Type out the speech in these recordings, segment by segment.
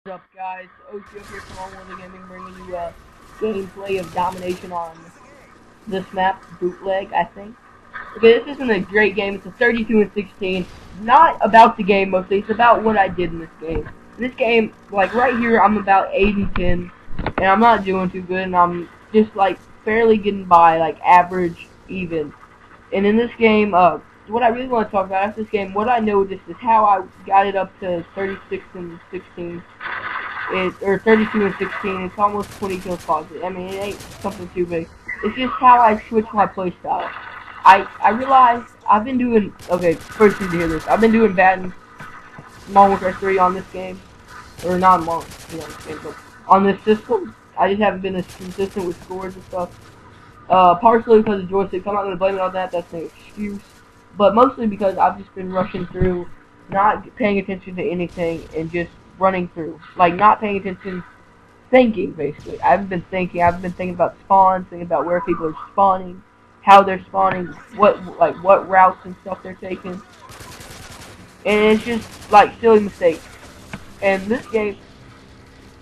What's up, guys? OC up here from All World Gaming, bringing you a gameplay of domination on this map, Bootleg, I think. Okay, this isn't a great game. It's a 32-16. Not about the game mostly. It's about what I did in this game. In this game, like right here, I'm about 8-10, and I'm not doing too good, and I'm just like barely getting by, like average, even. And in this game, what I really want to talk about after this game, what I noticed is how I got it up to 36-16. Or 32-16. It's almost 20 kills positive. I mean, it ain't something too big. It's just how I switch my playstyle. I realized I've been doing, okay, first you need to hear this. I've been doing bad in Modern Warfare 3 on this game, or not on this game, but on this system. I just haven't been as consistent with scores and stuff. Partially because of joysticks. I'm not going to blame it on that. That's an excuse. But mostly because I've just been rushing through, not paying attention to anything, and just running through. Like, not paying attention, thinking, basically. I haven't been thinking. I've been thinking about spawns, thinking about where people are spawning, how they're spawning, what routes and stuff they're taking. And it's just, like, silly mistakes. And this game,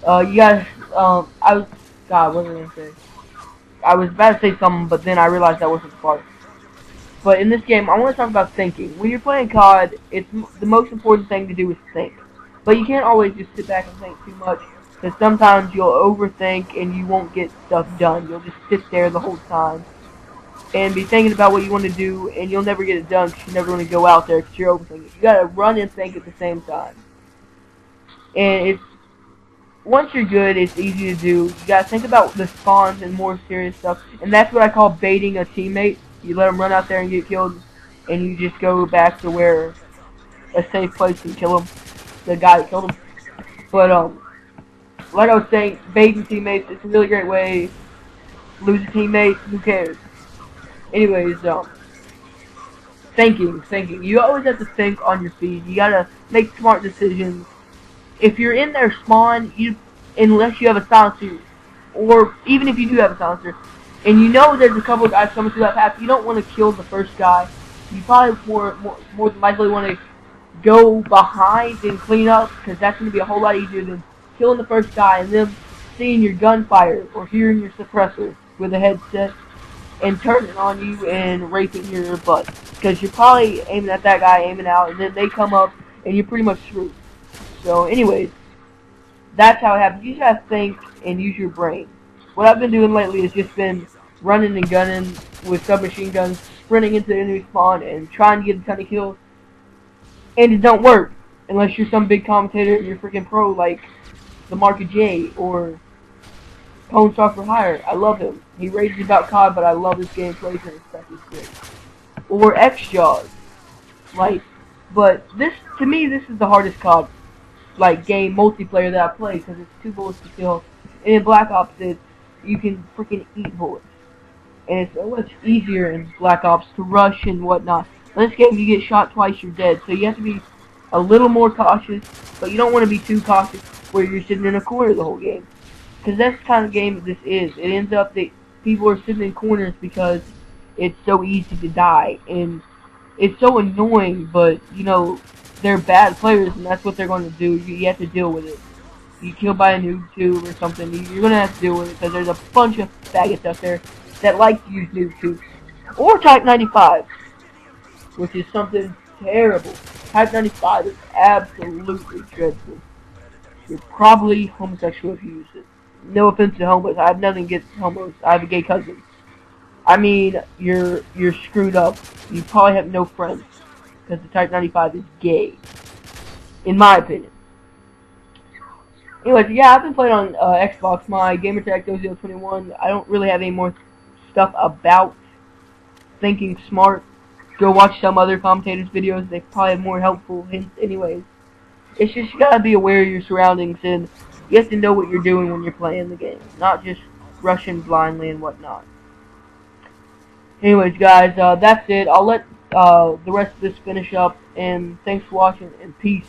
you guys, what was I going to say? I was about to say something, but then I realized that wasn't the part. But in this game, I want to talk about thinking. When you're playing COD, the most important thing to do is think. But you can't always just sit back and think too much, because sometimes you'll overthink and you won't get stuff done. You'll just sit there the whole time and be thinking about what you want to do, and you'll never get it done because you never want to go out there because you're overthinking. You gotta run and think at the same time. And once you're good, it's easy to do. You gotta think about the spawns and more serious stuff, and that's what I call baiting a teammate. You let them run out there and get killed, and you just go back to where a safe place and kill them, the guy that killed him. But like I was saying, baiting teammates, it's a really great way. Lose a teammate, who cares? Anyways, thinking. You always have to think on your feet. You gotta make smart decisions. If you're in their spawn, unless you have a silencer, or even if you do have a silencer, and you know there's a couple of guys coming through that path, you don't want to kill the first guy. You probably more than likely want to go behind and clean up, because that's going to be a whole lot easier than killing the first guy and them seeing your gunfire or hearing your suppressor with a headset and turning on you and raping your butt. Because you're probably aiming at that guy, aiming out, and then they come up and you're pretty much screwed. So anyways, that's how it happens. You just have to think and use your brain. What I've been doing lately has just been running and gunning with submachine guns, sprinting into the enemy spawn and trying to get a ton of kills. And it don't work unless you're some big commentator and you're freaking pro like the Mark of J or Cone Star for Hire. I love him. He rages about COD, but I love his gameplay and his stuff is great. Or X-Jaws. But this, to me, this is the hardest COD game multiplayer that I play, because it's 2 bullets to kill. And in Black Ops, you can freaking eat bullets. And it's so much easier in Black Ops to rush and whatnot. In this game, you get shot twice, you're dead. So you have to be a little more cautious, but you don't want to be too cautious where you're sitting in a corner the whole game. Because that's the kind of game this is. It ends up that people are sitting in corners because it's so easy to die. And it's so annoying, but, you know, they're bad players, and that's what they're going to do. You have to deal with it. You get killed by a noob tube or something, you're going to have to deal with it, because there's a bunch of faggots out there that like to use noob tubes. Or Type 95, which is something terrible. Type 95 is absolutely dreadful. You're probably homosexual if you use it. No offense to homos, I have nothing against homos. I have a gay cousin. I mean, you're screwed up. You probably have no friends, because the Type 95 is gay, in my opinion. Anyways, yeah, I've been playing on Xbox. My gamertag goes021. I don't really have any more stuff about thinking smart. Go watch some other commentators' videos. They probably have more helpful hints anyways. It's just you gotta be aware of your surroundings, and you have to know what you're doing when you're playing the game. Not just rushing blindly and whatnot. Anyways, guys, that's it. I'll let the rest of this finish up, and thanks for watching, and peace.